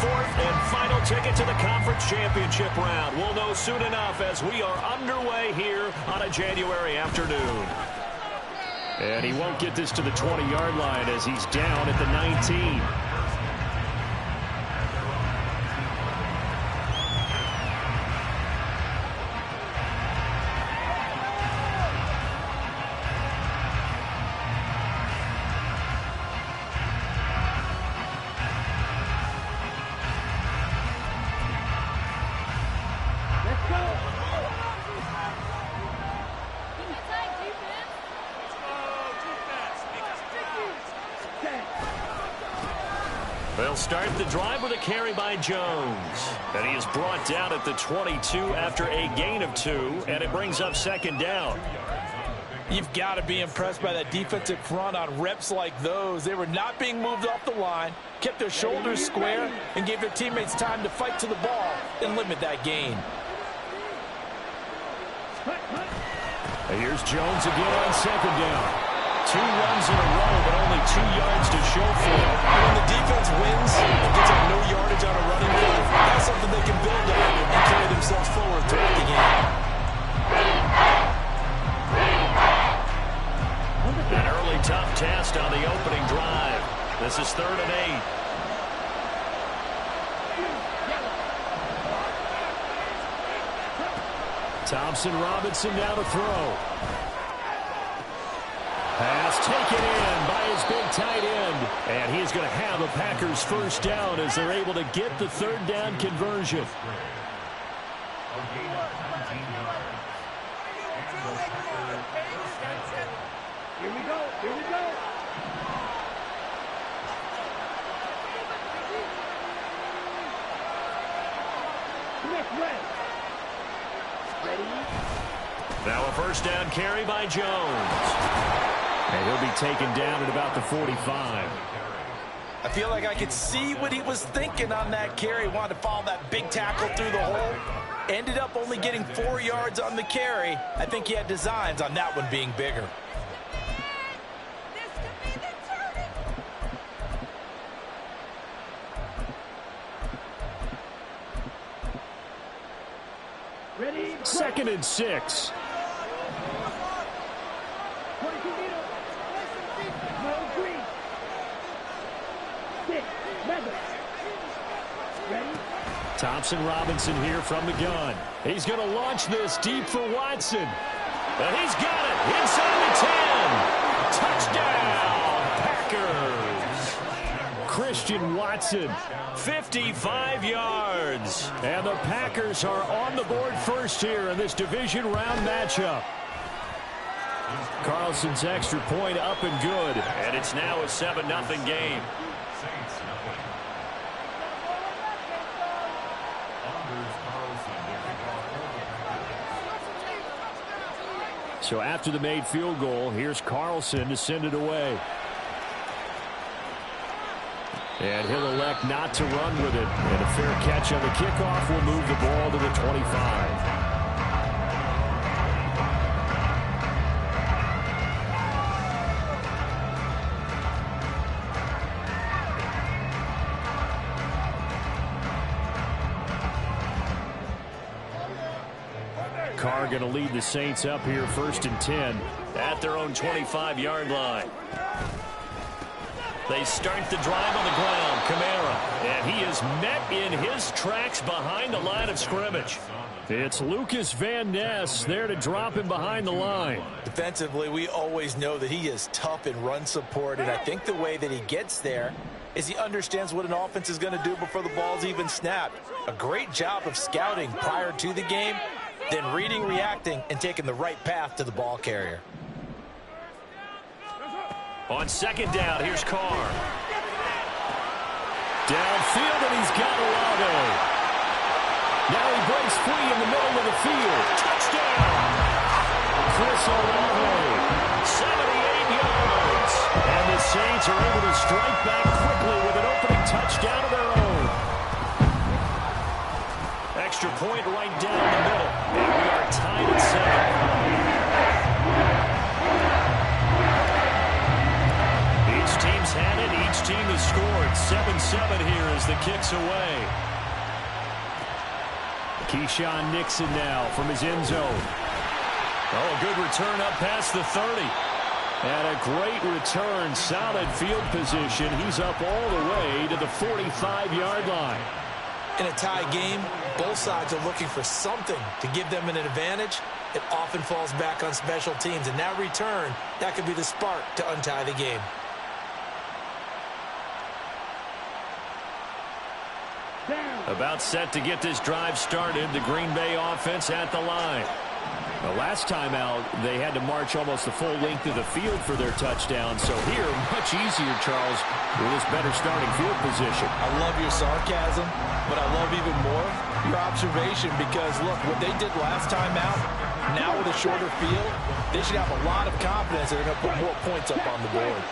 fourth and final ticket to the conference championship round. We'll know soon enough as we are underway here on a January afternoon. And he won't get this to the 20-yard line as he's down at the 19. They'll start the drive with a carry by Jones. And he is brought down at the 22 after a gain of 2, and it brings up second down. You've got to be impressed by that defensive front on reps like those. They were not being moved off the line, kept their shoulders square, and gave their teammates time to fight to the ball and limit that gain. And here's Jones again on second down. 2 runs in a row, but only 2 yards to show for it. When the defense wins and gets up no yardage on a running play, that's something they can build on and carry themselves forward throughout the game. An early tough test on the opening drive. This is 3rd and 8. Thompson Robinson now to throw. Pass taken in by his big tight end. And he's going to have a Packers first down as they're able to get the 3rd down conversion. Here we go. Here we go. Now a first down carry by Jones. And he'll be taken down at about the 45. I feel like I could see what he was thinking on that carry. Wanted to follow that big tackle through the hole. Ended up only getting 4 yards on the carry. I think he had designs on that one being bigger. Ready? 2nd and 6. Thompson Robinson here from the gun. He's going to launch this deep for Watson. And he's got it inside the 10. Touchdown, Packers. Christian Watson, 55 yards. And the Packers are on the board first here in this division round matchup. Carlson's extra point up and good. And it's now a 7-0 game. So after the made field goal, here's Carlson to send it away. And he'll elect not to run with it. And a fair catch on the kickoff will move the ball to the 25. Carr going to lead the Saints up here 1st and 10 at their own 25-yard line. They start the drive on the ground. Kamara. And he is met in his tracks behind the line of scrimmage. It's Lucas Van Ness there to drop him behind the line. Defensively, we always know that he is tough in run support, and I think the way that he gets there is he understands what an offense is going to do before the ball's even snapped. A great job of scouting prior to the game, then reading, reacting, and taking the right path to the ball carrier. On second down, here's Carr. Downfield, and he's got Olave. Now he breaks free in the middle of the field. Touchdown! Chris Olave, 78 yards. And the Saints are able to strike back quickly with an opening touchdown of their own. Extra point right down the middle. And we are tied at 7. Each team's had it. Each team has scored 7-7 here as the kick's away. Keyshawn Nixon now from his end zone. Oh, good return up past the 30. And a great return, solid field position. He's up all the way to the 45-yard line. In a tie game, both sides are looking for something to give them an advantage. It often falls back on special teams, and that return, that could be the spark to untie the game. About set to get this drive started, the Green Bay offense at the line. The last time out, they had to march almost the full length of the field for their touchdown. So here, much easier, Charles, with this better starting field position. I love your sarcasm, but I love even more your observation because, look, what they did last time out, now with a shorter field, they should have a lot of confidence that they're going to put more points up on the board.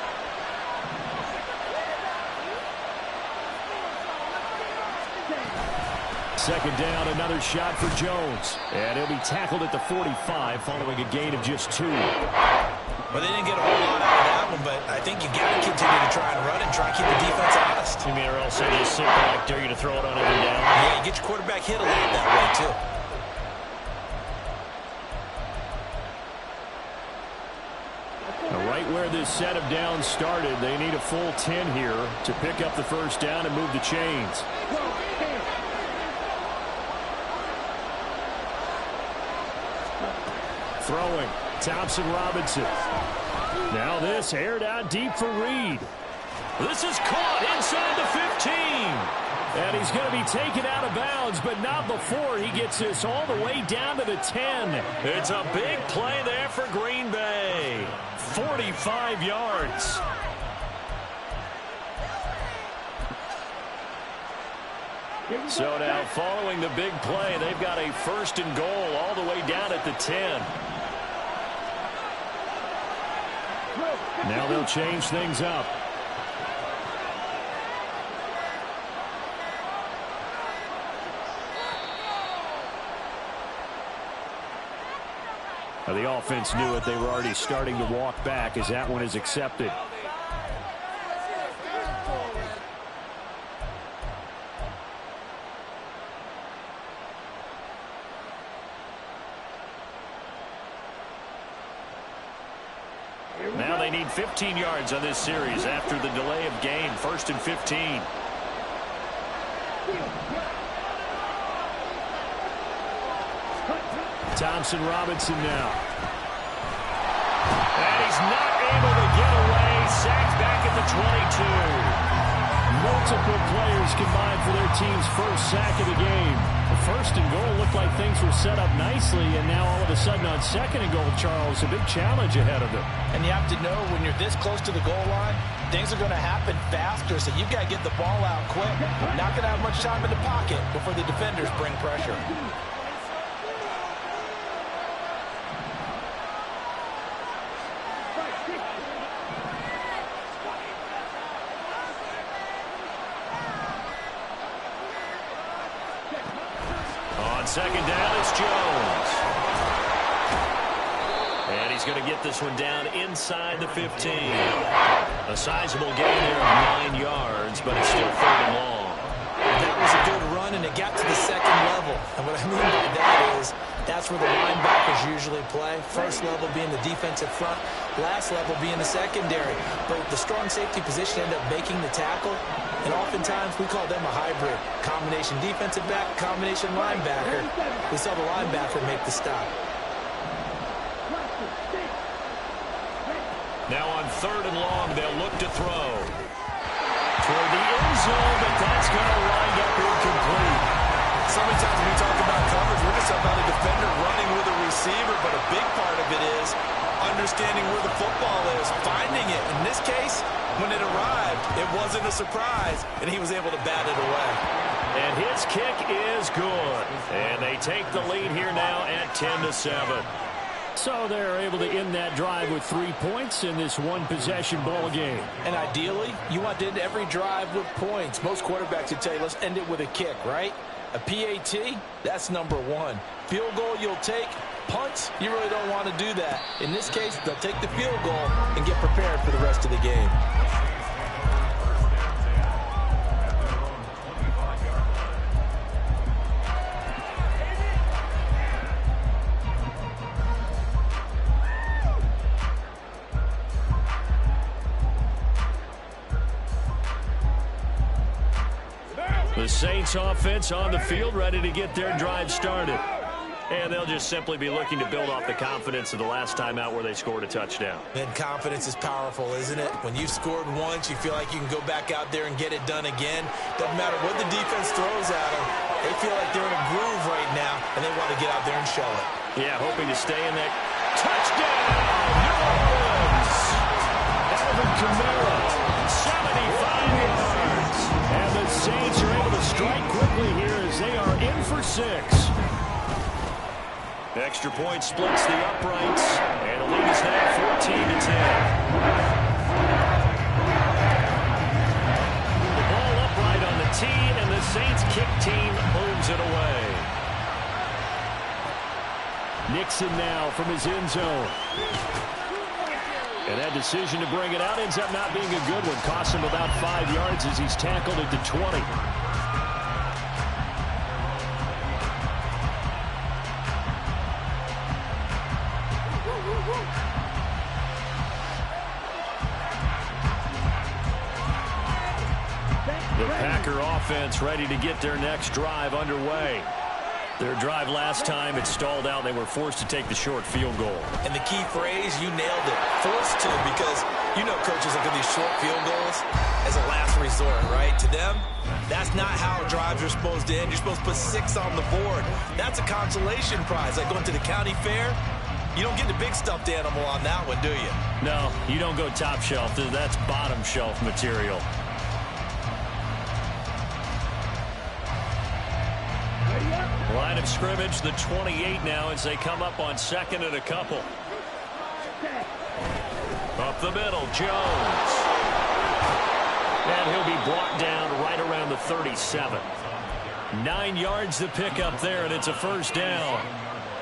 Second down, another shot for Jones. And he'll be tackled at the 45 following a gain of just 2. Well, they didn't get a whole lot out of that one, but I think you got to continue to try and run and try and keep the defense honest. You mean, or else they just sit back, dare you to throw it on every down? Yeah, you get your quarterback hit a lot that way, too. Right where this set of downs started, they need a full 10 here to pick up the first down and move the chains. Throwing, Thompson Robinson. Now this aired out deep for Reed. This is caught inside the 15. And he's going to be taken out of bounds, but not before he gets this all the way down to the 10. It's a big play there for Green Bay. 45 yards. So now following the big play, they've got a first and goal all the way down at the 10. Now they'll change things up. Now the offense knew it. They were already starting to walk back as that one is accepted. Now they need 15 yards on this series after the delay of game. First and 15. Thompson Robinson now. And he's not able to get away. Sacked back at the 22. Multiple players combined for their team's first sack of the game. The first and goal looked like things were set up nicely, and now all of a sudden on second and goal, Charles, a big challenge ahead of them. And you have to know when you're this close to the goal line, things are going to happen faster, so you've got to get the ball out quick. Not going to have much time in the pocket before the defenders bring pressure. Second down, it's Jones. And he's going to get this one down inside the 15. A sizable gain there of 9 yards, but it's still third and long. That was a good run, and it got to the second level. And what I mean by that is that's where the linebackers usually play. First level being the defensive front, last level being the secondary. But the strong safety position ended up making the tackle. And oftentimes, we call them a hybrid. Combination defensive back, combination linebacker. We saw the linebacker make the stop. Now on third and long, they'll look to throw. Toward the end zone, but that's going to wind up incomplete. So many times when we talk about coverage, we're just talking about a defender running with a receiver, but a big part of it is understanding where the football is, finding it. In this case, when it arrived, it wasn't a surprise, and he was able to bat it away. And his kick is good. And they take the lead here now at 10-7. So they're able to end that drive with 3 points in this one-possession ball game. And ideally, you want to end every drive with points. Most quarterbacks would tell you, let's end it with a kick, right? A PAT, that's number one. Field goal you'll take. Punts, you really don't want to do that. In this case, they'll take the field goal and get prepared for the rest of the game. The Saints offense on the field, ready to get their drive started. And they'll just simply be looking to build off the confidence of the last time out where they scored a touchdown. And confidence is powerful, isn't it? When you've scored once, you feel like you can go back out there and get it done again. Doesn't matter what the defense throws at them. They feel like they're in a groove right now, and they want to get out there and show it. Yeah, hoping to stay in that. Touchdown! Yards! Alvin Kamara, 75 yards. And the Saints are able to strike quickly here as they are in for 6. Extra point splits the uprights, and the lead is now 14-10. The ball upright on the tee, and the Saints kick team moves it away. Nixon now from his end zone. And that decision to bring it out ends up not being a good one. Costs him about 5 yards as he's tackled at the 20. The Packer offense ready to get their next drive underway. Their drive last time, it stalled out. They were forced to take the short field goal. And the key phrase, you nailed it, forced to, because you know coaches look at these short field goals as a last resort, right? To them, that's not how drives are supposed to end. You're supposed to put 6 on the board. That's a consolation prize, like going to the county fair. You don't get the big stuffed animal on that one, do you? No, you don't go top shelf. That's bottom shelf material. Line of scrimmage, the 28 now as they come up on 2nd and a couple. Up the middle, Jones. And he'll be brought down right around the 37. 9 yards to pick up there, and it's a first down.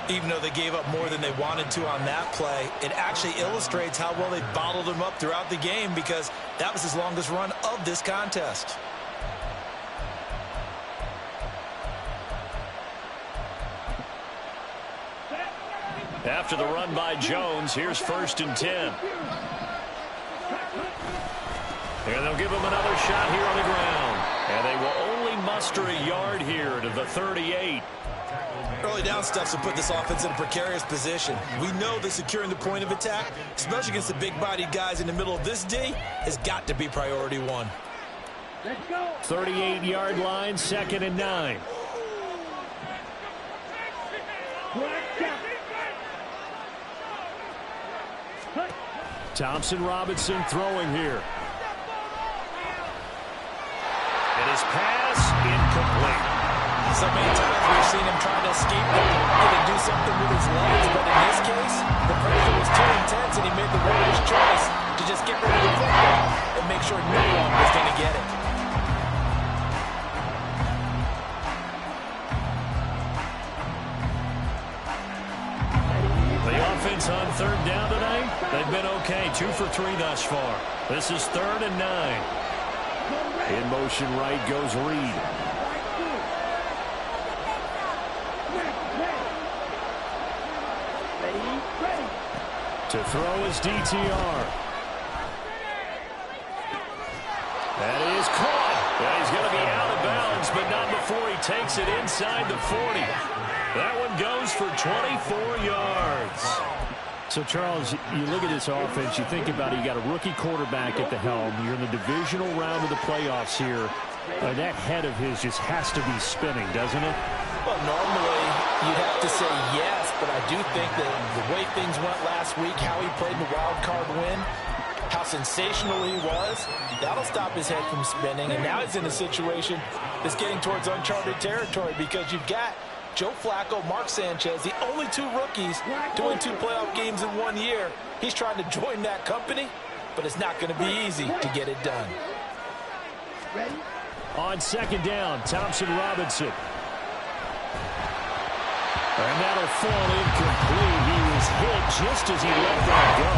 Even though they gave up more than they wanted to on that play, it actually illustrates how well they bottled them up throughout the game, because that was his longest run of this contest. After the run by Jones, here's 1st and 10. And they'll give him another shot here on the ground. And they will only muster a yard here to the 38. Early down stuff to put this offense in a precarious position. We know that securing the point of attack, especially against the big-bodied guys in the middle of this D, has got to be priority 1. Let's go. 38-yard line, 2nd and 9. Thompson Robinson throwing here. And his pass incomplete. So many times we've seen him trying to escape and do something with his legs, but in this case, the pressure was too intense and he made the wise choice to just get rid of the football and make sure no one was going to get it. On 3rd down tonight, they've been okay. 2 for 3 thus far. This is 3rd and 9. In motion right goes Reed. To throw his DTR. That is caught. And he's going to be out of bounds, but not before he takes it inside the 40. That one goes for 24 yards. So, Charles, you look at this offense, you think about it, you got a rookie quarterback at the helm. You're in the divisional round of the playoffs here. That head of his just has to be spinning, doesn't it? Well, normally you'd have to say yes, but I do think that the way things went last week, how he played in the wild card win, how sensational he was, that'll stop his head from spinning. And now he's in a situation that's getting towards uncharted territory, because you've got Joe Flacco, Mark Sanchez, the only 2 rookies to win 2 playoff games in 1 year. He's trying to join that company, but it's not going to be easy to get it done. On 2nd down, Thompson Robinson. And that'll fall incomplete. He was hit just as he let that go.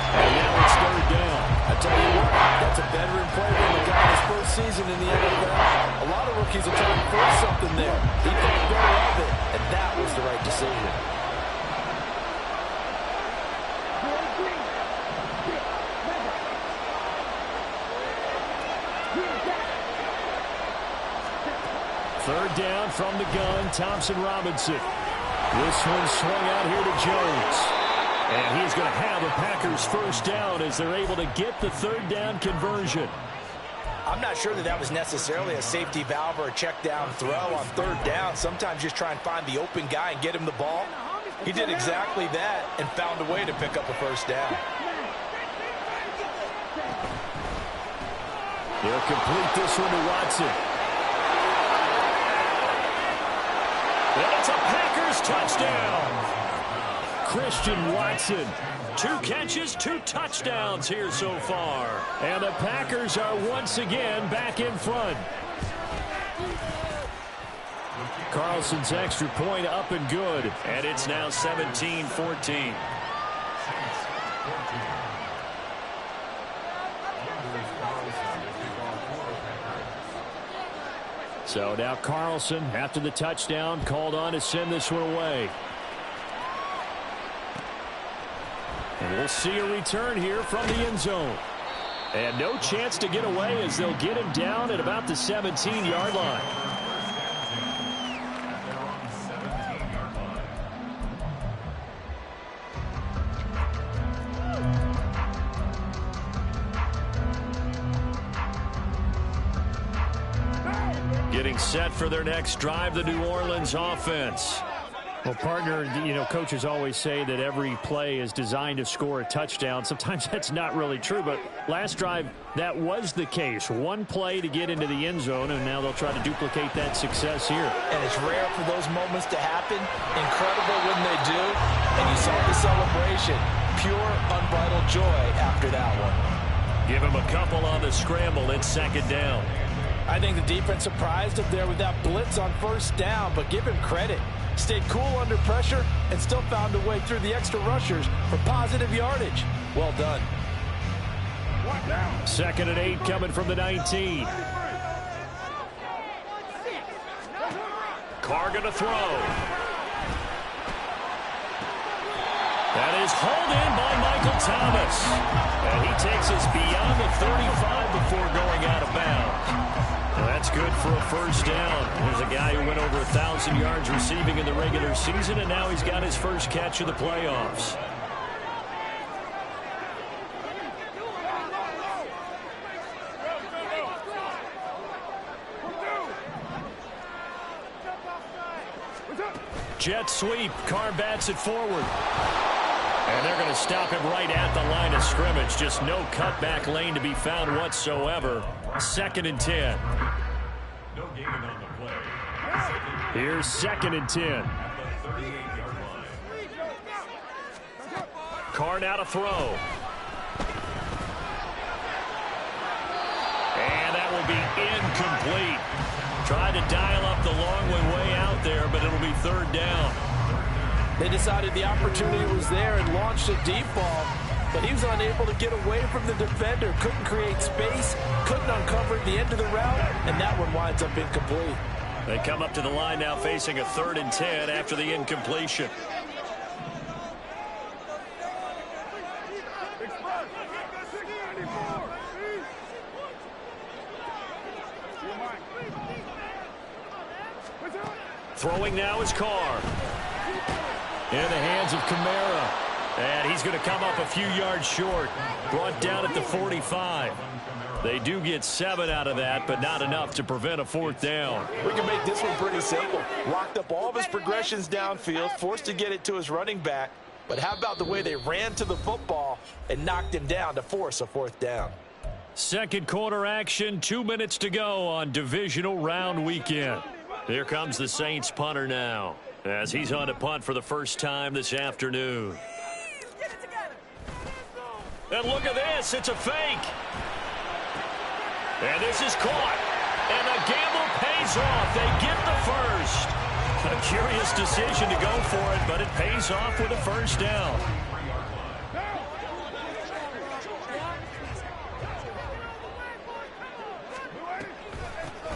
And now it's 3rd down. I tell you what, that's a veteran player in the guy's first season in the NFL. A lot of rookies are trying to force something there. He thought better of it, and that was the right decision. Third down from the gun, Thompson-Robinson. This one swung out here to Jones. And he's going to have a Packers first down as they're able to get the third down conversion. I'm not sure that was necessarily a safety valve or a check down throw on third down. Sometimes just try and find the open guy and get him the ball. He did exactly that and found a way to pick up a first down. They'll complete this one to Watson. And it's a Packers touchdown. Christian Watson, 2 catches, 2 touchdowns here so far. And the Packers are once again back in front. Carlson's extra point up and good. And it's now 17-14. So now Carlson, after the touchdown, called on to send this one away. And we'll see a return here from the end zone. And no chance to get away as they'll get him down at about the 17-yard line. Getting set for their next drive, the New Orleans offense. Well, partner, coaches always say that every play is designed to score a touchdown. Sometimes that's not really true, but last drive, that was the case. One play to get into the end zone, and now they'll try to duplicate that success here. And it's rare for those moments to happen. Incredible when they do. And you saw the celebration. Pure, unbridled joy after that one. Give him a couple on the scramble. It's second down. I think the defense surprised him there with that blitz on first down, but give him credit. Stayed cool under pressure and still found a way through the extra rushers for positive yardage. Well done. 2nd and 8 coming from the 19. Carr going to throw. That is hauled in by Michael Thomas. And he takes us beyond the 35 before going out of bounds. Well, that's good for a first down. There's a guy who went over 1,000 yards receiving in the regular season, and now he's got his first catch of the playoffs. Jet sweep. Carr bats it forward. And they're going to stop him right at the line of scrimmage. Just no cutback lane to be found whatsoever. 2nd and 10. Here's 2nd and 10. Carr now to throw. And that will be incomplete. Tried to dial up the long way out there, but it'll be 3rd down. They decided the opportunity was there and launched a deep ball, but he was unable to get away from the defender. Couldn't create space, couldn't uncover the end of the route, and that one winds up incomplete. They come up to the line now facing a 3rd and 10 after the incompletion. Throwing now is Carr. In the hands of Kamara. And he's going to come up a few yards short. Brought down at the 45. They do get 7 out of that, but not enough to prevent a 4th down. We can make this one pretty simple. Locked up all of his progressions downfield, forced to get it to his running back. But how about the way they ran to the football and knocked him down to force a 4th down? Second quarter action, 2 minutes to go on divisional round weekend. Here comes the Saints punter now, as he's on a punt for the first time this afternoon. And look at this, it's a fake. And this is caught. And the gamble pays off. They get the first. A curious decision to go for it, but it pays off with a first down.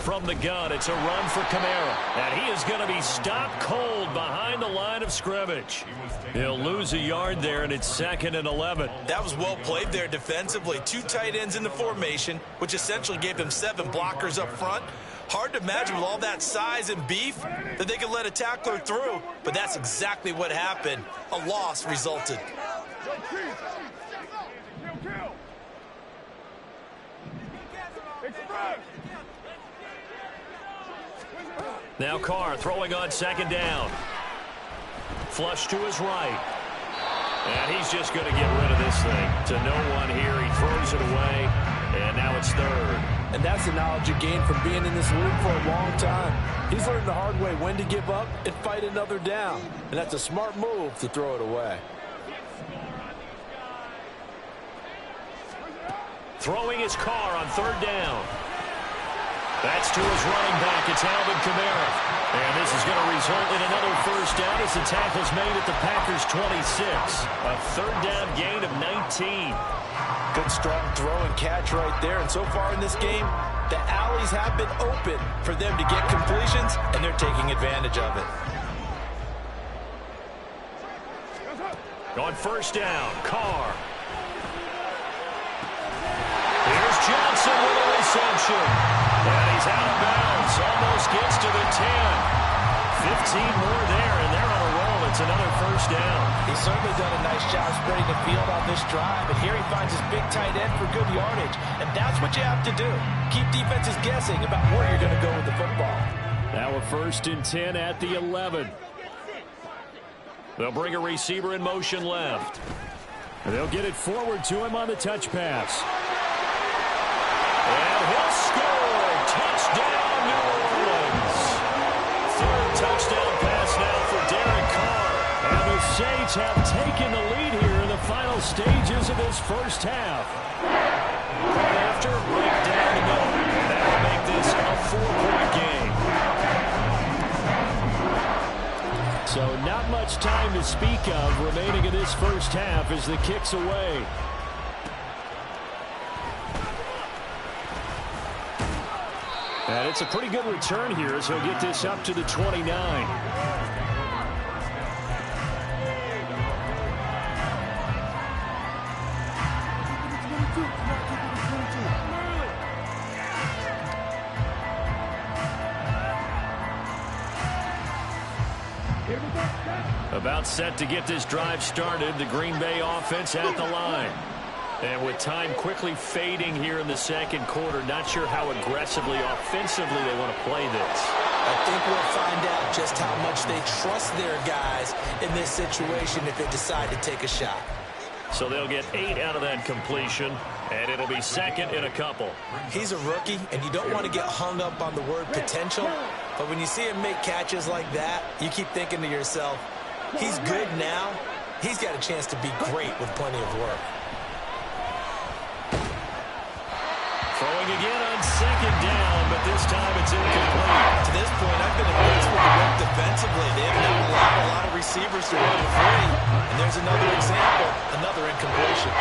From the gun, it's a run for Kamara. And he is going to be stopped cold behind the line of scrimmage. He'll lose a yard there, and it's 2nd and 11. That was well played there defensively. 2 tight ends in the formation, which essentially gave them 7 blockers up front. Hard to imagine with all that size and beef that they could let a tackler through, but that's exactly what happened. A loss resulted. Now Carr throwing on second down. Flush to his right. And he's just going to get rid of this thing to no one here. He throws it away, and now it's third. And that's the knowledge you gain from being in this league for a long time. He's learned the hard way when to give up and fight another down. And that's a smart move to throw it away. Throwing his Carr on third down. That's to his running back. It's Alvin Kamara. And this is going to result in another first down as the tackle's made at the Packers' 26. A third down gain of 19. Good strong throw and catch right there. And so far in this game, the alleys have been open for them to get completions, and they're taking advantage of it. On first down, Carr. Here's Johnson with a reception. And he's out of bounds. Almost gets to the 10. 15 more there, and they're on a roll. It's another first down. He's certainly done a nice job spreading the field on this drive. And here he finds his big tight end for good yardage. And that's what you have to do. Keep defenses guessing about where you're going to go with the football. Now a 1st and 10 at the 11. They'll bring a receiver in motion left. And they'll get it forward to him on the touch pass. And he'll score. Touchdown, New Orleans. Third touchdown pass now for Derek Carr. And the Saints have taken the lead here in the final stages of this first half. Right after, break down the middle. That will make this a 4-point game. So not much time to speak of remaining in this first half as the kick's away. And it's a pretty good return here as he'll get this up to the 29. About set to get this drive started, the Green Bay offense at the line. And with time quickly fading here in the second quarter, not sure how aggressively, offensively they want to play this. I think we'll find out just how much they trust their guys in this situation if they decide to take a shot. So they'll get 8 out of that completion, and it'll be second in a couple. He's a rookie, and you don't want to get hung up on the word potential. But when you see him make catches like that, you keep thinking to yourself, he's good now. He's got a chance to be great with plenty of work. Throwing again on second down, but this time it's incomplete. To this point, I've been impressed with the work defensively. They have now allowed a lot of receivers to run free. And there's another example, another incompletion.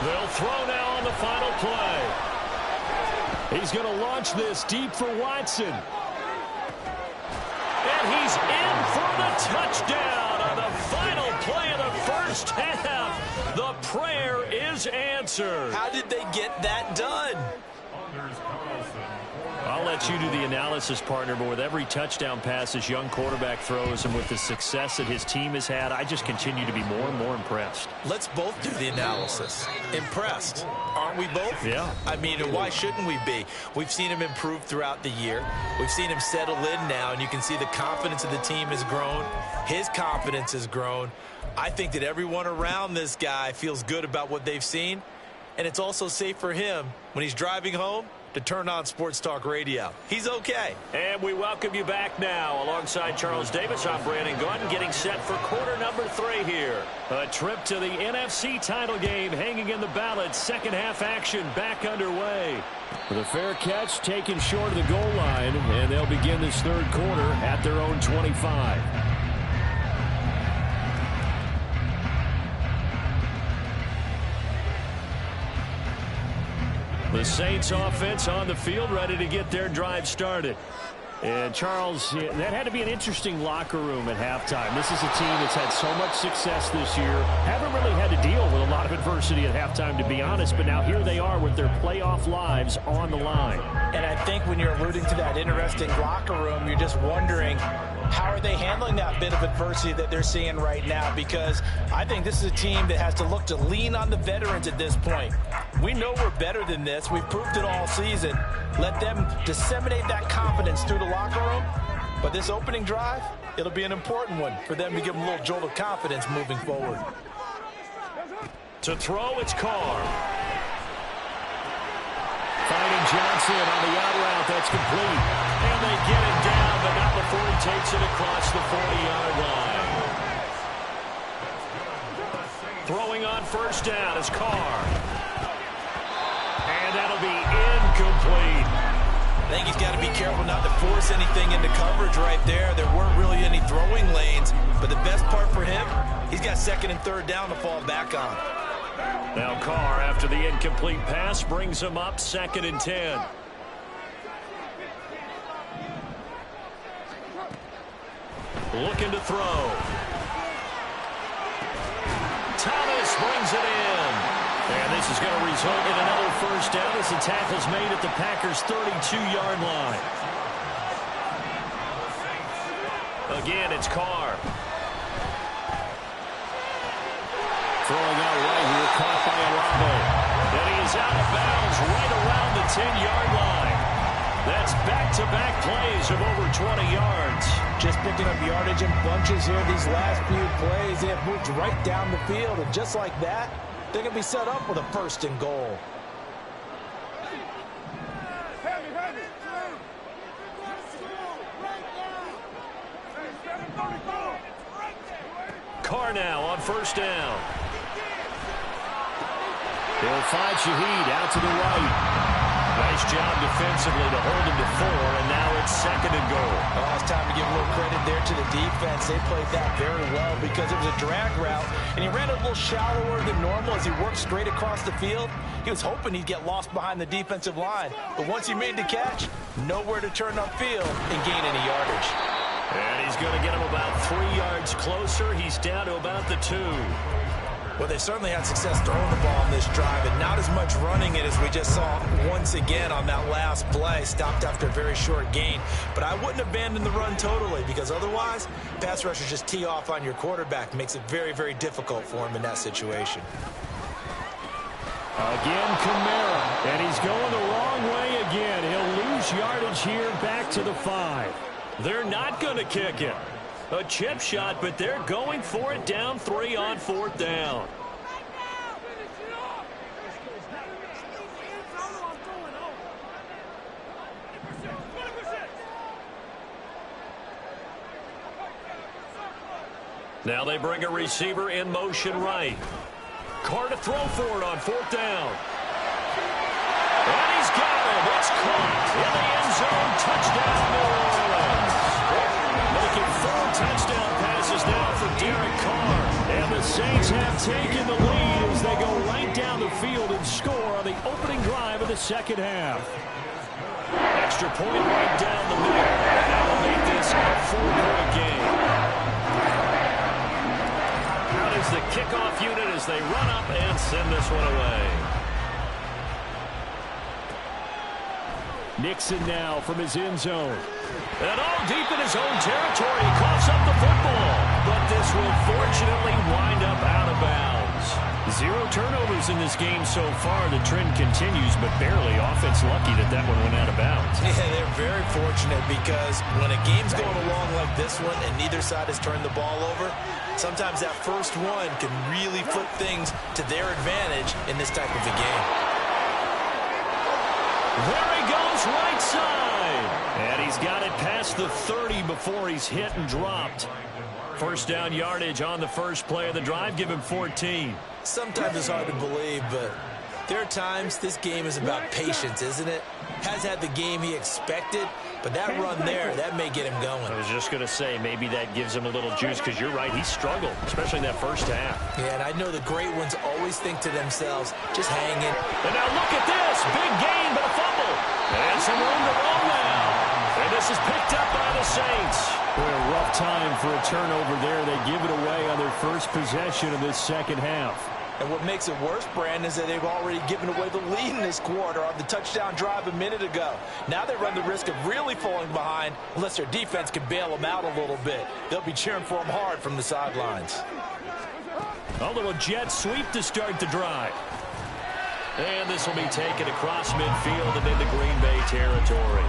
They'll throw now on the final play. He's going to launch this deep for Watson. And he's in for the touchdown on the final play of the first half. The prayer is answered. How did they get that done? I'll let you do the analysis, partner, but with every touchdown pass this young quarterback throws and with the success that his team has had, I just continue to be more and more impressed. Let's both do the analysis. Impressed. Aren't we both? Yeah. I mean, why shouldn't we be? We've seen him improve throughout the year. We've seen him settle in now, and you can see the confidence of the team has grown. His confidence has grown. I think that everyone around this guy feels good about what they've seen, and it's also safe for him when he's driving home to turn on Sports Talk Radio. He's okay. And we welcome you back now. Alongside Charles Davis, I'm Brandon Gunn, getting set for quarter number 3 here. A trip to the NFC title game hanging in the balance. Second half action back underway. With a fair catch taken short of the goal line, and they'll begin this third quarter at their own 25. The Saints offense on the field, ready to get their drive started. And, Charles, that had to be an interesting locker room at halftime. This is a team that's had so much success this year. Haven't really had to deal with a lot of adversity at halftime, to be honest. But now here they are with their playoff lives on the line. And I think when you're alluding to that interesting locker room, you're just wondering, how are they handling that bit of adversity that they're seeing right now? Because I think this is a team that has to look to lean on the veterans at this point. We know we're better than this. We've proved it all season. Let them disseminate that confidence through the locker room. But this opening drive, it'll be an important one for them to give them a little jolt of confidence moving forward. To throw, it's Carr. Finding Johnson on the out route. That's complete. And they get it down, but not before he takes it across the 40-yard line. Throwing on first down is Carr. And that'll be incomplete. I think he's got to be careful not to force anything into coverage right there. There weren't really any throwing lanes, but the best part for him, he's got second and third down to fall back on. Now Carr, after the incomplete pass, brings him up 2nd and 10. Looking to throw. Thomas brings it in. And this is going to result in another first down as the tackle's made at the Packers' 32-yard line. Again, it's Carr. Throwing out right here, caught by Olave. And he is out of bounds right around the 10-yard line. That's back-to-back plays of over 20 yards. Just picking up yardage in bunches here these last few plays. They have moved right down the field, and just like that, they're going to be set up with a 1st and goal. Carr now on first down. They'll find Shaheed out to the right. Nice job defensively to hold him to 4, and now it's 2nd and goal. Oh, it's time to give a little credit there to the defense. They played that very well because it was a drag route, and he ran a little shallower than normal as he worked straight across the field. He was hoping he'd get lost behind the defensive line, but once he made the catch, nowhere to turn upfield and gain any yardage. And he's going to get him about 3 yards closer. He's down to about the 2. Well, they certainly had success throwing the ball in this drive, and not as much running it as we just saw once again on that last play. Stopped after a very short gain. But I wouldn't abandon the run totally, because otherwise, pass rushers just tee off on your quarterback. Makes it very, very difficult for him in that situation. Again, Kamara, and he's going the wrong way again. He'll lose yardage here back to the 5. They're not going to kick it. A chip shot, but they're going for it down 3 on 4th down. Now they bring a receiver in motion right. Carr to throw for it on 4th down. And he's got it. It's caught in the end zone. Touchdown, New Orleans. Making 4 touchdown passes now for Derek Carr. And the Saints have taken the lead as they go right down the field and score on the opening drive of the 2nd half. Extra point right down the middle. And that will make this a 4-point game. Out is the kickoff unit as they run up and send this one away. Nixon now from his end zone. And all deep in his own territory, he coughs up the football. But this will fortunately wind up out of bounds. 0 turnovers in this game so far. The trend continues, but barely. Offense lucky that one went out of bounds. Yeah, they're very fortunate because when a game's going along like this one and neither side has turned the ball over, sometimes that first one can really flip things to their advantage in this type of a game. There he goes, right side. And he's got it past the 30 before he's hit and dropped. First down yardage on the first play of the drive. Give him 14. Sometimes it's hard to believe, but there are times this game is about patience, isn't it? Has had the game he expected, but that run there, that may get him going. I was just going to say, maybe that gives him a little juice, because you're right, he struggled, especially in that first half. Yeah, and I know the great ones always think to themselves, just hang in. And now look at this, big gain, but a fumble. And some room to roll now. And This is picked up by the Saints. Boy, a rough time for a turnover there. They give it away on their first possession of this second half. And what makes it worse, Brandon, is that they've already given away the lead in this quarter on the touchdown drive a minute ago. Now they run the risk of really falling behind unless their defense can bail them out a little bit. They'll be cheering for them hard from the sidelines. A little jet sweep to start the drive. And this will be taken across midfield and into Green Bay territory.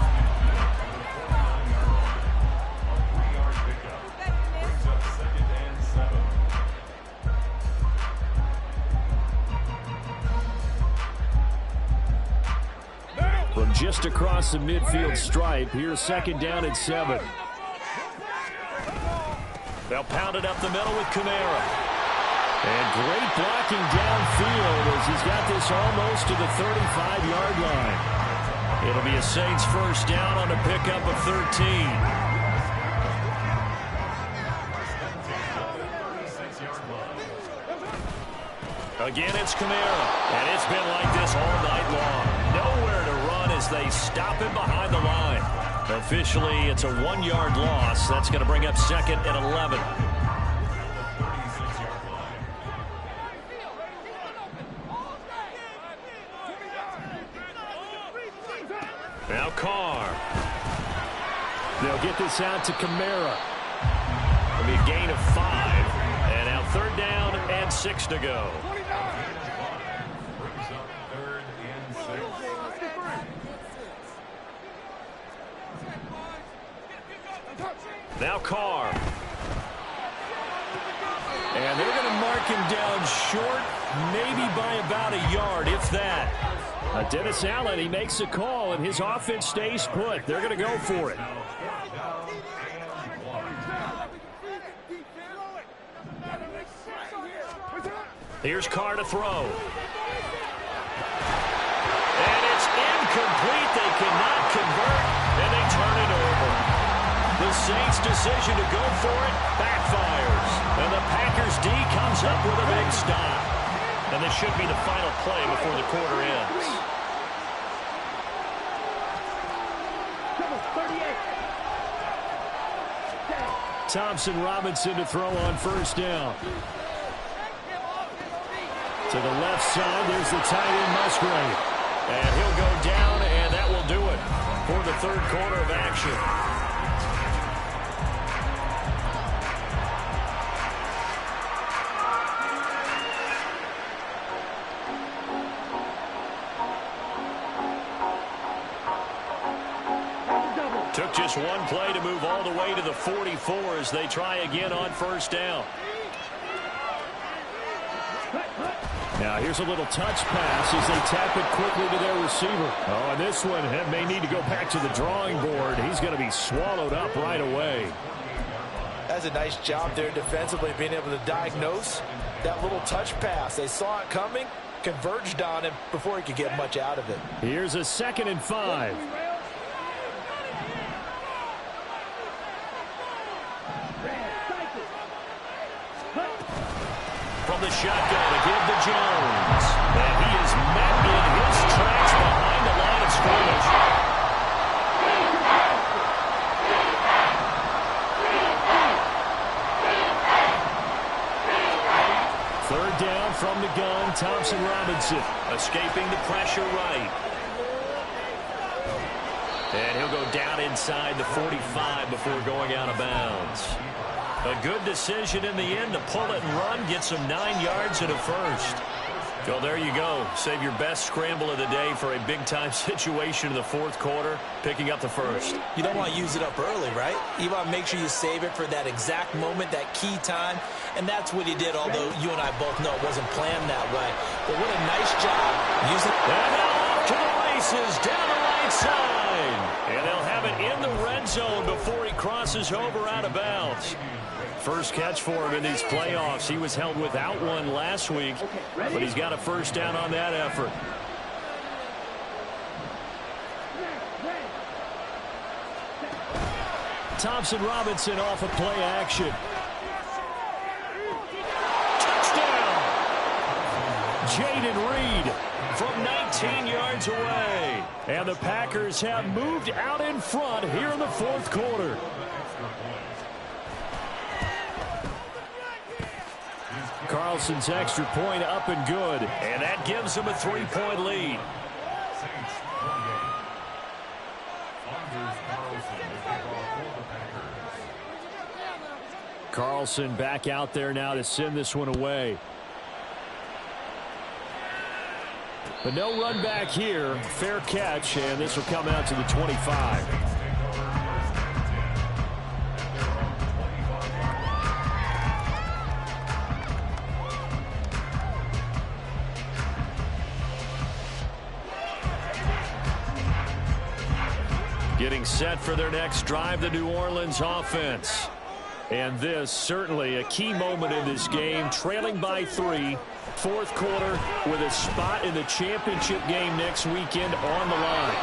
From just across the midfield stripe, here's second down and 7. They'll pound it up the middle with Kamara. And great blocking downfield as he's got this almost to the 35-yard line. It'll be a Saints first down on a pickup of 13. Again, it's Kamara. And it's been like this all night long. Nowhere to run as they stop him behind the line. Officially, it's a 1-yard loss. That's going to bring up second and 11. Now Carr. They'll get this out to Kamara. It'll be a gain of 5. And now third down and 6 to go. Now Carr. And they're going to mark him down short, maybe by about a yard, if that. Dennis Allen, he makes a call, and his offense stays put. They're going to go for it. Here's Carr to throw. And it's incomplete. They cannot convert, and they turn it over. The Saints' decision to go for it backfires. And the Packers D comes up with a big stop. And this should be the final play before the quarter ends. Thompson Robinson to throw on first down. To the left side, there's the tight end Musgrave. And he'll go down, and that will do it for the third quarter of action. Took just one play to move all the way to the 44 as they try again on first down. Now here's a little touch pass as they tap it quickly to their receiver. Oh, and this one may need to go back to the drawing board. He's going to be swallowed up right away. That's a nice job there defensively, being able to diagnose that little touch pass. They saw it coming, converged on him before he could get much out of it. Here's a 2nd and 5. From the shotgun, a give to Jones. And he is met in his tracks behind the line of scrimmage. Third down from the gun, Thompson Robinson escaping the pressure right. And he'll go down inside the 45 before going out of bounds. A good decision in the end to pull it and run, get some 9 yards and a first. So there you go. Save your best scramble of the day for a big-time situation in the fourth quarter, picking up the first. You don't want to use it up early, right? You want to make sure you save it for that exact moment, that key time. And that's what he did, although you and I both know it wasn't planned that way. But what a nice job using it. And now off to the races down the right side. And they'll have it in the red zone before he crosses over out of bounds. First catch for him in these playoffs. He was held without one last week, but he's got a first down on that effort. Thompson Robinson off of play action. Touchdown! Jaden Reed from 19 yards away. And the Packers have moved out in front here in the fourth quarter. Carlson's extra point up and good. And that gives them a 3-point lead. Carlson back out there now to send this one away. But no run back here. Fair catch, and this will come out to the 25. Getting set for their next drive, the New Orleans offense. And this, certainly a key moment in this game, trailing by 3, fourth quarter, with a spot in the championship game next weekend on the line.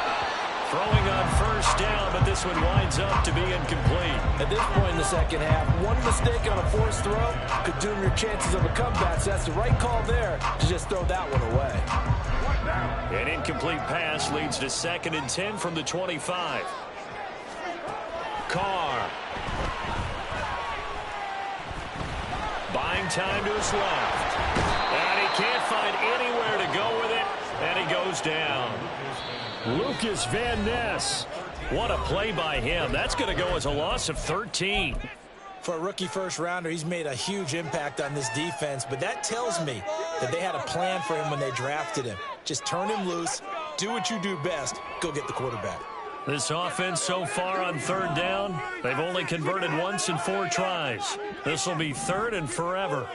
Throwing on first down, but this one winds up to be incomplete. At this point in the second half, one mistake on a forced throw could doom your chances of a comeback, so that's the right call there to just throw that one away. An incomplete pass leads to 2nd and 10 from the 25. Carr. Buying time to his left. And he can't find anywhere to go with it, and he goes down. Lucas Van Ness. What a play by him. That's going to go as a loss of 13. For a rookie first-rounder, he's made a huge impact on this defense, but that tells me that they had a plan for him when they drafted him. Just turn him loose, do what you do best, go get the quarterback. This offense so far on 3rd down, they've only converted once in 4 tries. This will be 3rd and forever.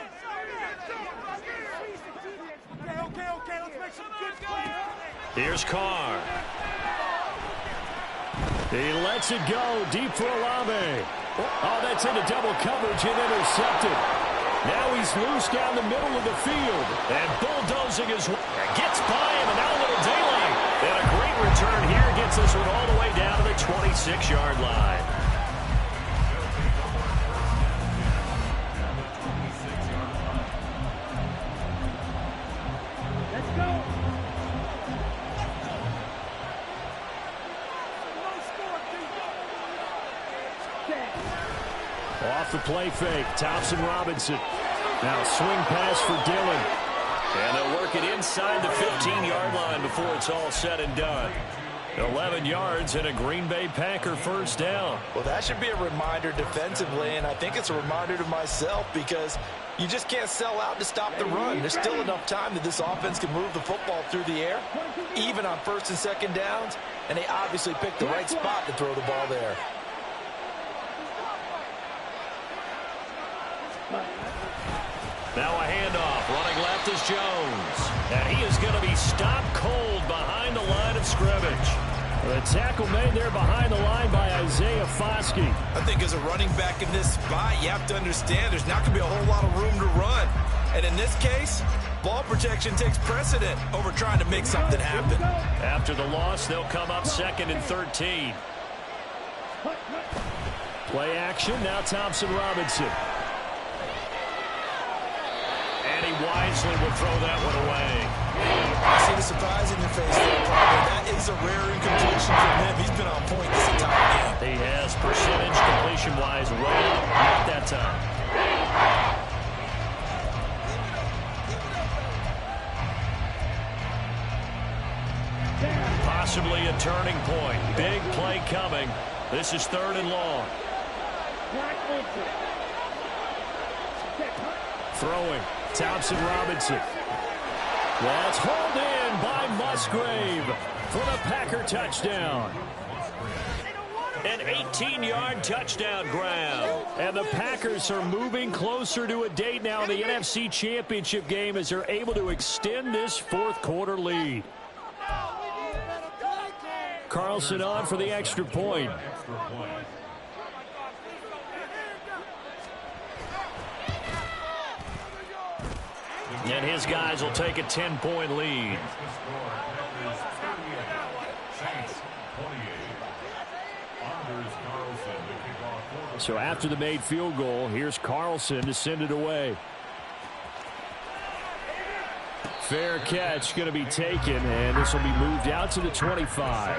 Here's Carr. He lets it go deep for Olave. Oh, that's into double coverage and intercepted. Now he's loose down the middle of the field. And bulldozing his way. Gets by him, and now a little daylight. And a great return here gets this one all the way down to the 26-yard line. Let's go. Off the play fake, Thompson Robinson. Now swing pass for Dillon. And they'll work it inside the 15-yard line before it's all said and done. 11 yards and a Green Bay Packer first down. Well, that should be a reminder defensively, and I think it's a reminder to myself because you just can't sell out to stop the run. There's still enough time that this offense can move the football through the air, even on 1st and 2nd downs, and they obviously picked the right spot to throw the ball there. Now a handoff. Running left is Jones. And he is going to be stopped cold behind the line of scrimmage. The tackle made there behind the line by Isaiah Foskey. I think as a running back in this spot, you have to understand there's not going to be a whole lot of room to run. And in this case, ball protection takes precedent over trying to make something happen. After the loss, they'll come up 2nd and 13. Play action. Now Thompson Robinson. And he wisely will throw that one away. I see the surprise in your face there, probably. That is a rare incompletion from him. He's been on point this entire game. He has percentage completion-wise right up, not that time. Possibly a turning point. Big play coming. This is 3rd and long. Throwing. Thompson Robinson. That's hauled in by Musgrave for the Packer touchdown. An 18-yard touchdown grab. And the Packers are moving closer to a date now in the NFC Championship game as they're able to extend this fourth quarter lead. Carlson on for the extra point. And his guys will take a 10-point lead. So after the made field goal, here's Carlson to send it away. Fair catch going to be taken, and this will be moved out to the 25.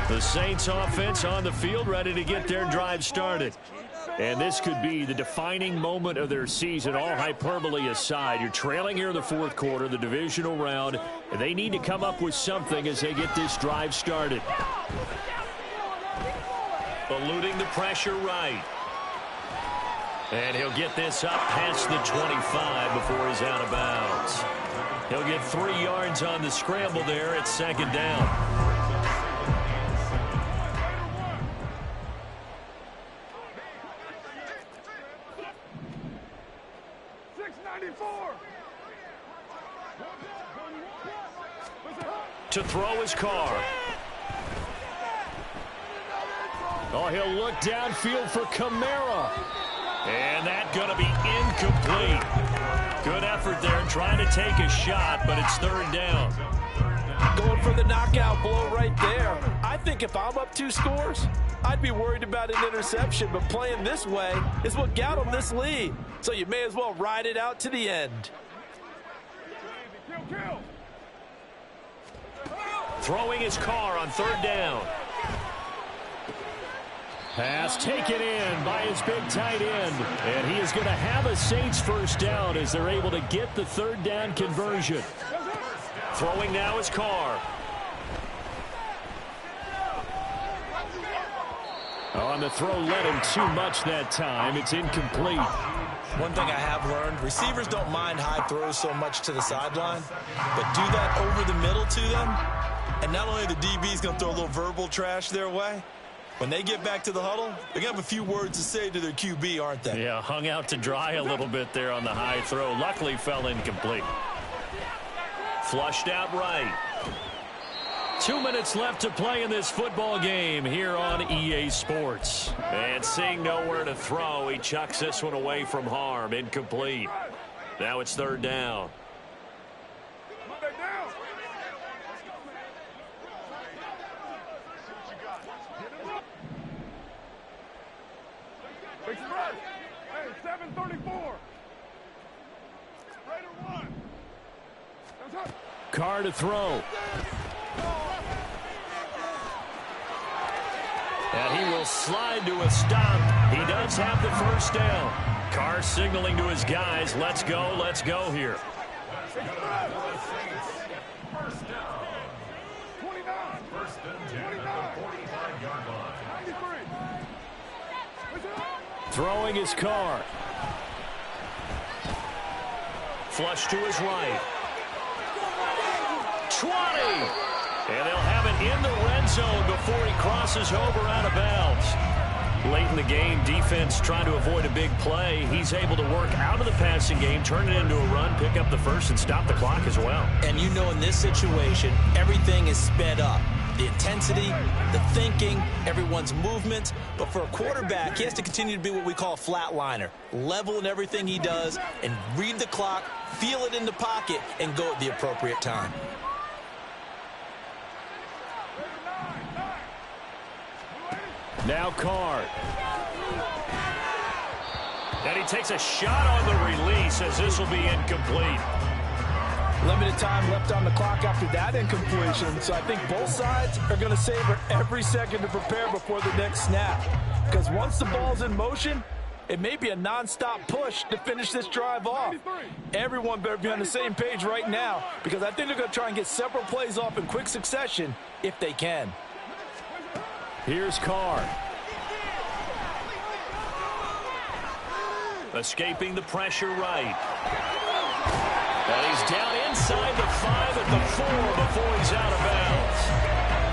The Saints offense on the field, ready to get their drive started. And this could be the defining moment of their season, all hyperbole aside. You're trailing here in the fourth quarter, the divisional round, and they need to come up with something as they get this drive started. Eluding the pressure right. And he'll get this up past the 25 before he's out of bounds. He'll get 3 yards on the scramble there at second down. To throw his car. Oh, he'll look downfield for Kamara. And that's going to be incomplete. Good effort there trying to take a shot, but it's third down. Going for the knockout blow right there. I think if I'm up 2 scores, I'd be worried about an interception, but playing this way is what got him this lead. So you may as well ride it out to the end. Throwing his car on third down. Pass taken in by his big tight end. And he is going to have a Saints first down as they're able to get the third down conversion. Throwing now his car. On the throw, led him too much that time. It's incomplete. One thing I have learned, receivers don't mind high throws so much to the sideline, but do that over the middle to them, and not only the DB's going to throw a little verbal trash their way, when they get back to the huddle, they're going to have a few words to say to their QB, aren't they? Yeah, hung out to dry a little bit there on the high throw. Luckily fell incomplete. Flushed out right. 2 minutes left to play in this football game here on EA Sports. And seeing nowhere to throw, he chucks this one away from harm. Incomplete. Now it's third down. Hey, 734. Raider 1. Carr to throw. And he will slide to a stop. He does have the first down. Carr signaling to his guys, let's go here. First down. 29. First and 10 at the 45-yard line. 93. Throwing his Carr. Flush to his right. 20. And they'll have it in the red zone before he crosses over out of bounds. Late in the game, defense trying to avoid a big play. He's able to work out of the passing game, turn it into a run, pick up the first, and stop the clock as well. And you know in this situation, everything is sped up. The intensity, the thinking, everyone's movement. But for a quarterback, he has to continue to be what we call a flatliner. Level in everything he does and read the clock, feel it in the pocket, and go at the appropriate time. Now Carr. And he takes a shot on the release as this will be incomplete. Limited time left on the clock after that incompletion, so I think both sides are going to savor every second to prepare before the next snap. Because once the ball's in motion, it may be a non-stop push to finish this drive off. Everyone better be on the same page right now, because I think they're going to try and get several plays off in quick succession if they can. Here's Carr. Escaping the pressure right. And he's down inside the 5 at the 4 before he's out of bounds.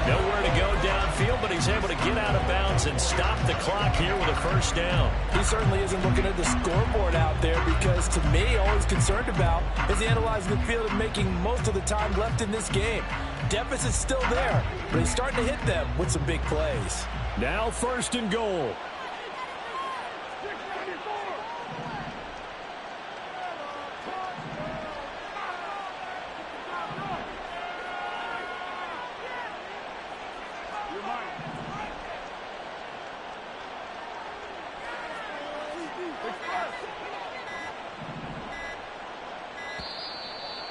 Nowhere to go downfield, but he's able to get out of bounds and stop the clock here with a first down. He certainly isn't looking at the scoreboard out there because, to me, all he's concerned about is analyzing the field and making most of the time left in this game. Deficit's still there, but he's starting to hit them with some big plays. Now first and goal.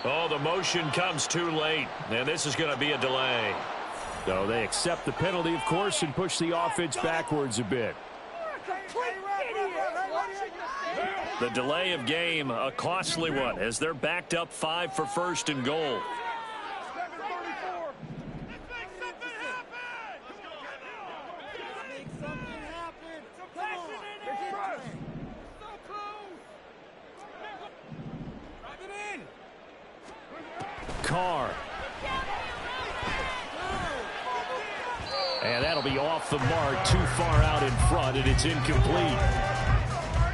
Oh, the motion comes too late, and this is going to be a delay. So they accept the penalty, of course, and push the offense backwards a bit. The delay of game, a costly one, as they're backed up 5 for first and goal. Carr. And that'll be off the mark, too far out in front, and it's incomplete.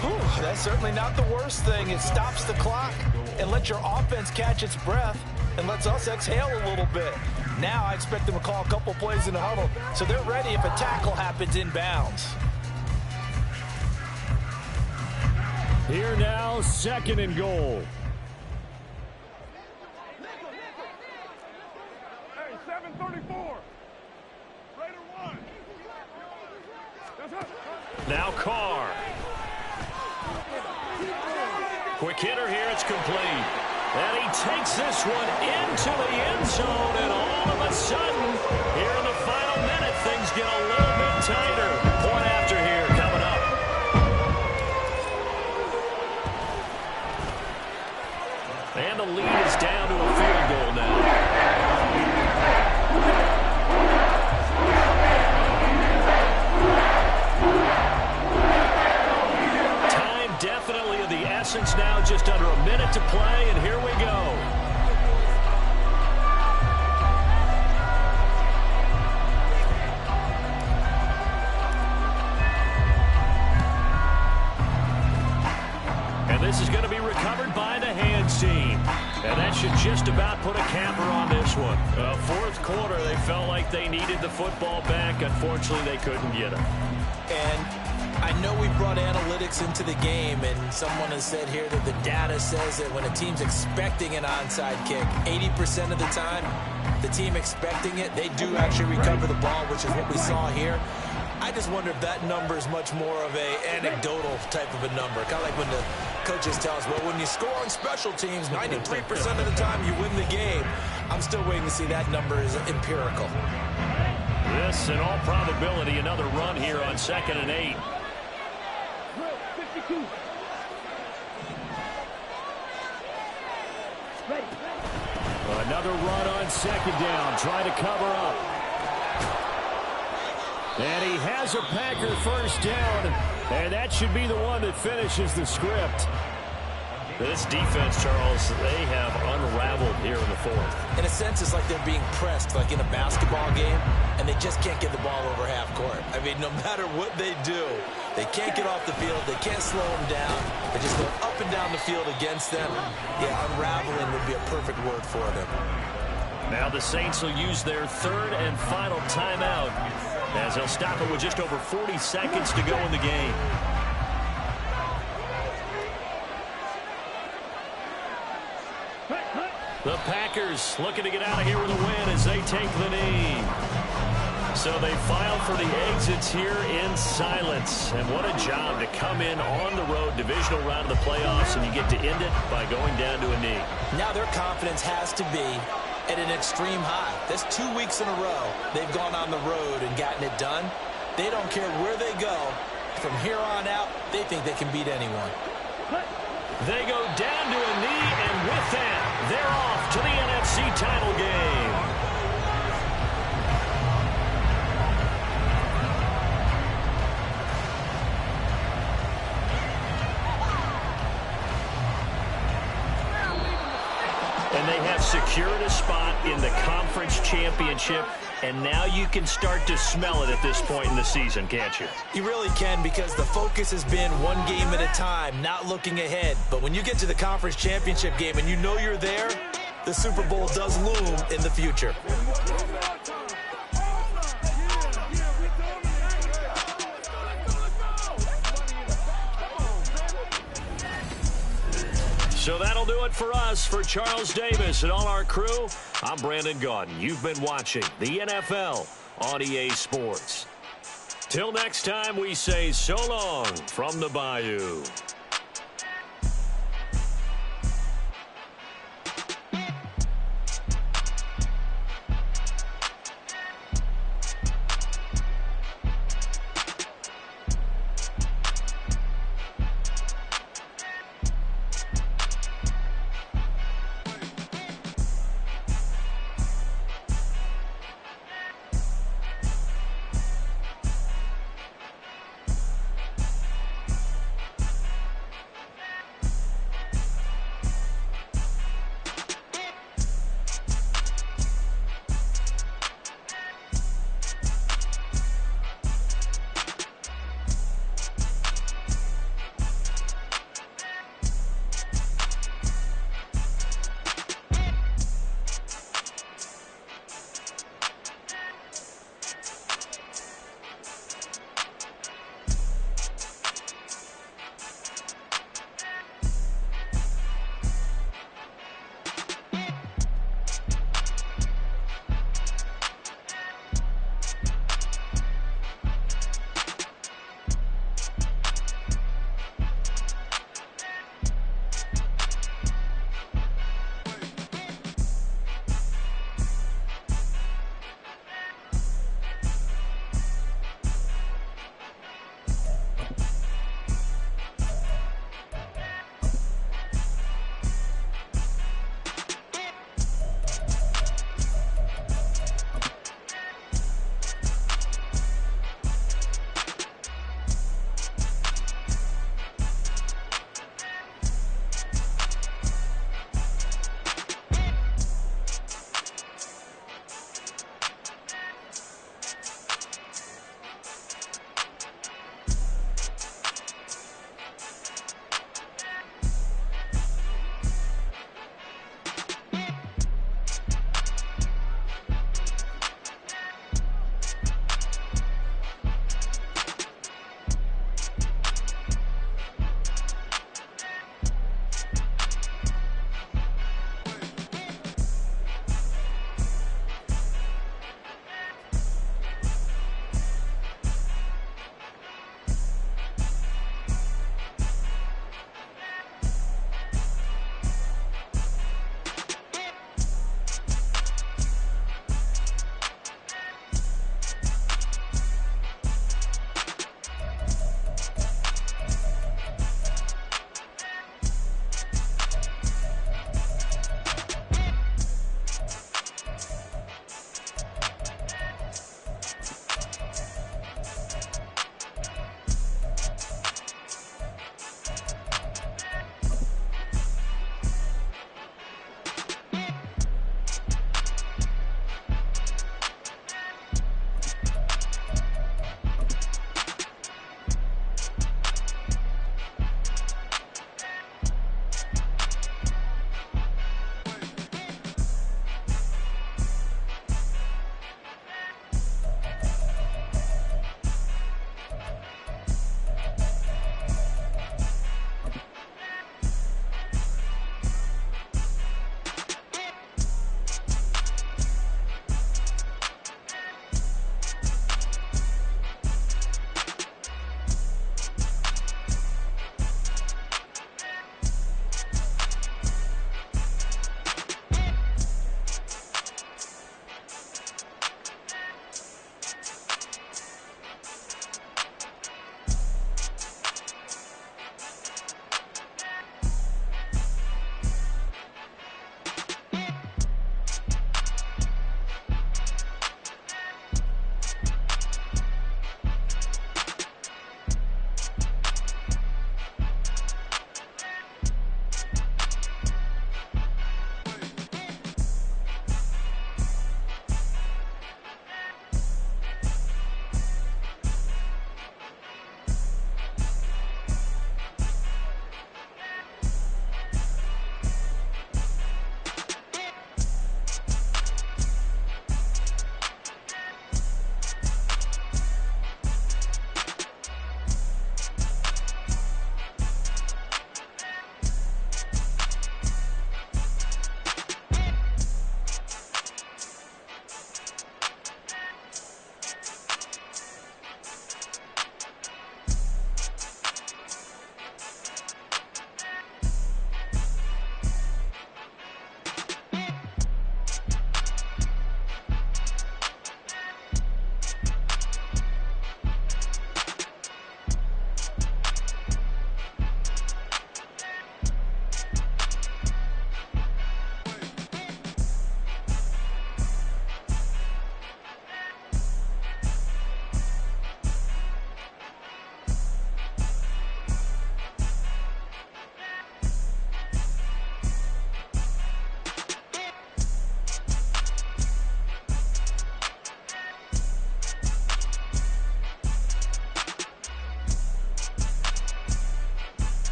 Whew, that's certainly not the worst thing. It stops the clock and lets your offense catch its breath and lets us exhale a little bit. Now I expect them to call a couple plays in the huddle, so they're ready if a tackle happens inbounds. Here now, 2nd and goal. Hey, 734. Raider 1. Now Carr. Quick hitter here, it's complete. And he takes this one into the end zone, and all of a sudden, here in the final minute, things get a little bit tighter. Point after here coming up. And the lead is down to a field goal now. Definitely of the essence now, just under a minute to play, and here we go. And this is going to be recovered by the hands team. And that should just about put a capper on this one. Fourth quarter, they felt like they needed the football back. Unfortunately, they couldn't get it. And I know we brought analytics into the game, and someone has said here that the data says that when a team's expecting an onside kick, 80% of the time, the team expecting it, they do actually recover the ball, which is what we saw here. I just wonder if that number is much more of a anecdotal type of a number. Kind of like when the coaches tell us, well, when you score on special teams, 93% of the time you win the game. I'm still waiting to see that number is empirical. This, in all probability, another run here on 2nd and 8. Another run on 2nd down, trying to cover up. And he has a Packer first down, and that should be the one that finishes the script. This defense, Charles, they have unraveled here in the 4th. In a sense, it's like they're being pressed, like in a basketball game, and they just can't get the ball over half court. I mean, no matter what they do, they can't get off the field. They can't slow them down. They just go up and down the field against them. Yeah, unraveling would be a perfect word for them. Now the Saints will use their 3rd and final timeout, as they'll stop it with just over 40 seconds to go in the game. The Packers looking to get out of here with a win as they take the knee. So they file for the exits here in silence. And what a job to come in on the road, divisional round of the playoffs, and you get to end it by going down to a knee. Now their confidence has to be at an extreme high. That's 2 weeks in a row they've gone on the road and gotten it done. They don't care where they go. From here on out, they think they can beat anyone. They go down to a knee, and with that, they're off to the NFC title game. And they have secured a spot in the conference championship, and now you can start to smell it at this point in the season, can't you? You really can, because the focus has been one game at a time, not looking ahead. But when you get to the conference championship game and you know you're there, the Super Bowl does loom in the future. So that'll do it for us. For Charles Davis and all our crew, I'm Brandon Gaudin. You've been watching the NFL on EA Sports. Till next time, we say so long from the Bayou.